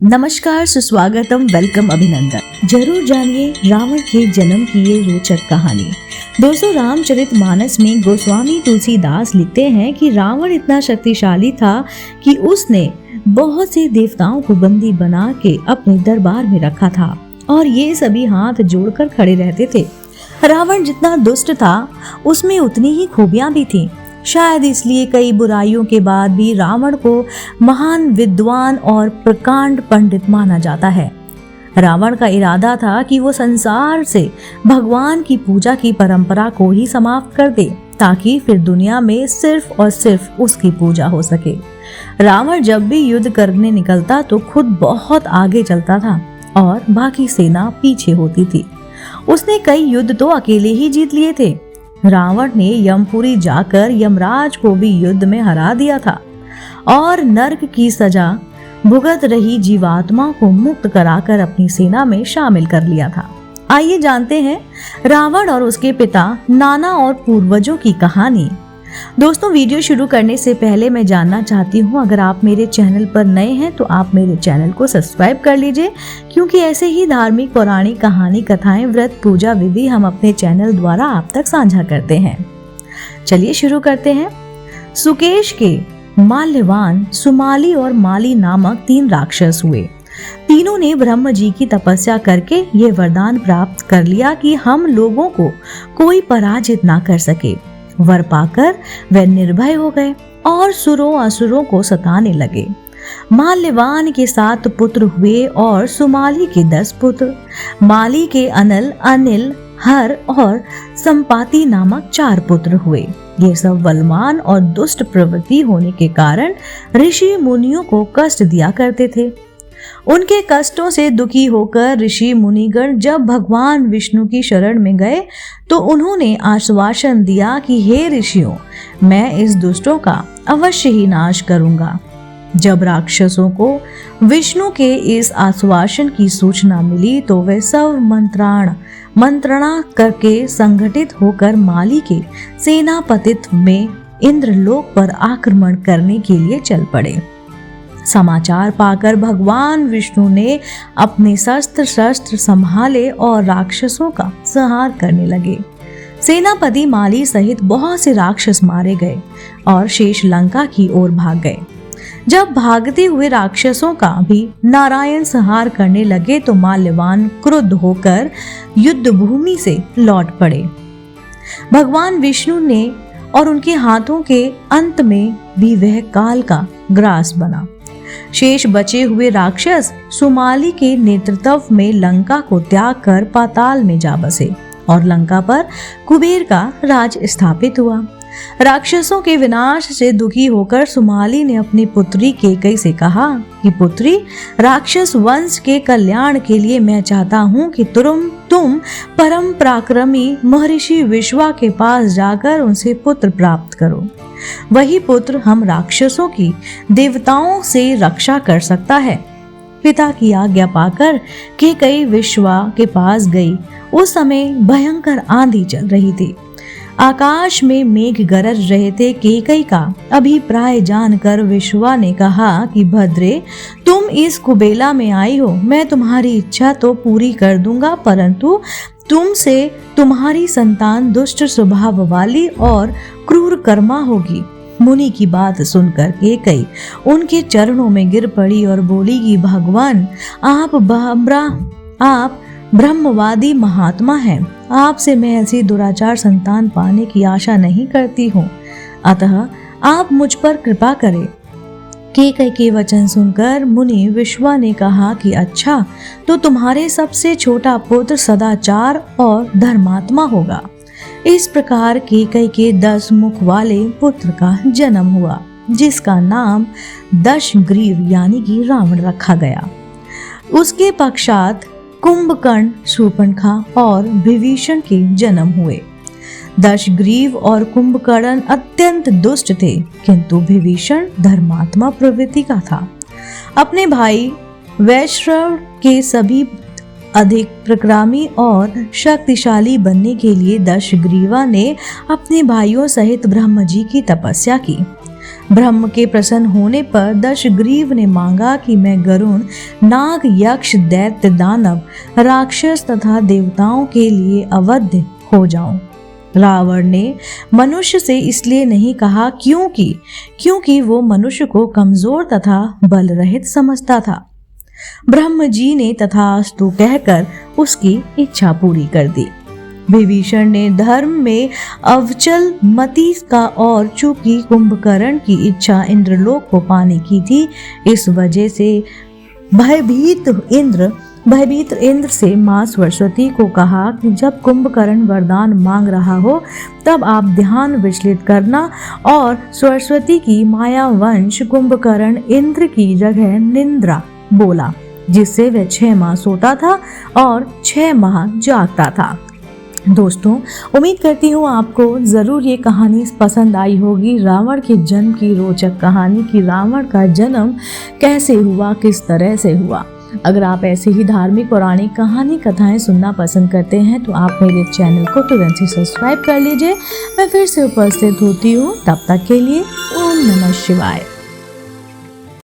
नमस्कार, सुस्वागतम, वेलकम, अभिनंदन। जरूर जानिए रावण के जन्म की ये रोचक कहानी। दोस्तों, रामचरितमानस में गोस्वामी तुलसीदास लिखते हैं कि रावण इतना शक्तिशाली था कि उसने बहुत से देवताओं को बंदी बना के अपने दरबार में रखा था और ये सभी हाथ जोड़कर खड़े रहते थे। रावण जितना दुष्ट था उसमें उतनी ही खूबियां भी थी। शायद इसलिए कई बुराइयों के बाद भी रावण को महान विद्वान और प्रकांड पंडित माना जाता है। रावण का इरादा था कि वो संसार से भगवान की पूजा की परंपरा को ही समाप्त कर दे ताकि फिर दुनिया में सिर्फ और सिर्फ उसकी पूजा हो सके। रावण जब भी युद्ध करने निकलता तो खुद बहुत आगे चलता था और बाकी सेना पीछे होती थी। उसने कई युद्ध तो अकेले ही जीत लिए थे। रावण ने यमपुरी जाकर यमराज को भी युद्ध में हरा दिया था और नरक की सजा भुगत रही जीवात्मा को मुक्त कराकर अपनी सेना में शामिल कर लिया था। आइए जानते हैं रावण और उसके पिता नाना और पूर्वजों की कहानी। दोस्तों, वीडियो शुरू करने से पहले मैं जानना चाहती हूँ, अगर आप मेरे चैनल पर नए हैं तो आप मेरे चैनल को सब्सक्राइब कर लीजिए, क्योंकि ऐसे ही धार्मिक, पौराणिक कहानी, कथाएं, व्रत, पूजा विधि हम अपने चैनल द्वारा आप तक साझा करते हैं। चलिए शुरू करते हैं। सुकेश के माल्यवान, सुमाली और माली नामक 3 राक्षस हुए। तीनों ने ब्रह्म जी की तपस्या करके ये वरदान प्राप्त कर लिया कि हम लोगों को कोई पराजित ना कर सके। वर पाकर वे निर्भय हो गए और सुरों असुरों को सताने लगे। माल्यवान के 7 पुत्र हुए और सुमाली के 10 पुत्र। माली के अनल, अनिल, हर और संपाति नामक 4 पुत्र हुए। ये सब बलवान और दुष्ट प्रवृत्ति होने के कारण ऋषि मुनियों को कष्ट दिया करते थे। उनके कष्टों से दुखी होकर ऋषि मुनिगण जब भगवान विष्णु की शरण में गए तो उन्होंने आश्वासन दिया कि हे ऋषियों, मैं इस दुष्टों का अवश्य ही नाश करूंगा। जब राक्षसों को विष्णु के इस आश्वासन की सूचना मिली तो वे सब मंत्रणा करके संगठित होकर माली के सेनापतित्व में इंद्रलोक पर आक्रमण करने के लिए चल पड़े। समाचार पाकर भगवान विष्णु ने अपने शस्त्र संभाले और राक्षसों का संहार करने लगे। सेनापति माली सहित बहुत से राक्षस मारे गए और शेष लंका की ओर भाग गए। जब भागते हुए राक्षसों का भी नारायण संहार करने लगे तो माल्यवान क्रुद्ध होकर युद्ध भूमि से लौट पड़े। भगवान विष्णु ने और उनके हाथों के अंत में भी वह काल का ग्रास बना। शेष बचे हुए राक्षस सुमाली के नेतृत्व में लंका को त्याग कर पाताल में जा बसे और लंका पर कुबेर का राज स्थापित हुआ। राक्षसों के विनाश से दुखी होकर सुमाली ने अपनी पुत्री केकई से कहा कि पुत्री, राक्षस वंश के कल्याण के लिए मैं चाहता हूँ कि तुम परम पराक्रमी महर्षि विश्वा के पास जाकर उनसे पुत्र प्राप्त करो। वही पुत्र हम राक्षसों की देवताओं से रक्षा कर सकता है। पिता की आज्ञा पाकर केकई विश्वा के पास गई। उस समय भयंकर आंधी चल रही थी। आकाश में मेघ गरज रहे थे। केकई का अभिप्राय जानकर विश्वा ने कहा कि भद्रे, तुम इस कुबेला में आई हो, मैं तुम्हारी इच्छा तो पूरी कर दूंगा, परंतु तुमसे तुम्हारी संतान दुष्ट स्वभाव वाली और क्रूर कर्मा होगी। मुनि की बात सुनकर केकई उनके चरणों में गिर पड़ी और बोली कि भगवान, आप ब्रह्मवादी महात्मा हैं। आपसे मैं ऐसी दुराचार संतान पाने की आशा नहीं करती हूँ, अतः आप मुझ पर कृपा करें। केकई के वचन सुनकर मुनि विश्वा ने कहा कि अच्छा, तो तुम्हारे सबसे छोटा पुत्र सदाचार और धर्मात्मा होगा। इस प्रकार केकई के 10 मुख वाले पुत्र का जन्म हुआ, जिसका नाम दशग्रीव यानी कि रावण रखा गया। उसके पश्चात कुंभकर्ण, शूर्पणखा और विभीषण के जन्म हुए। दशग्रीव और कुंभकर्ण अत्यंत दुष्ट थे, किंतु विभीषण धर्मात्मा प्रवृत्ति का था। अपने भाई वैश्रव के सभी अधिक प्रक्रामी और शक्तिशाली बनने के लिए दशग्रीवा ने अपने भाइयों सहित ब्रह्म जी की तपस्या की। ब्रह्म के प्रसन्न होने पर दशग्रीव ने मांगा कि मैं गरुण, नाग, यक्ष, दैत्य, दानव, राक्षस तथा देवताओं के लिए अवध्य हो जाऊं। रावण ने मनुष्य से इसलिए नहीं कहा क्योंकि वो मनुष्य को कमजोर तथा बल रहित समझता था। ब्रह्म जी ने तथास्तु कहकर उसकी इच्छा पूरी कर दी। विभीषण ने धर्म में अवचल मति का और चूंकि कुंभकर्ण की इच्छा इंद्रलोक को पाने की थी, इस वजह से भयभीत इंद्र से मां सरस्वती को कहा कि जब कुंभकर्ण वरदान मांग रहा हो तब आप ध्यान विचलित करना और सरस्वती की मायावंश कुंभकर्ण इंद्र की जगह निंद्रा बोला, जिससे वह 6 माह सोता था और 6 माह जागता था। दोस्तों, उम्मीद करती हूँ आपको ज़रूर ये कहानी पसंद आई होगी। रावण के जन्म की रोचक कहानी कि रावण का जन्म कैसे हुआ, किस तरह से हुआ। अगर आप ऐसे ही धार्मिक पौराणिक कहानी कथाएं सुनना पसंद करते हैं तो आप मेरे चैनल को तुरंत ही सब्सक्राइब कर लीजिए। मैं फिर से उपस्थित होती हूँ, तब तक के लिए ओम नमः शिवाय।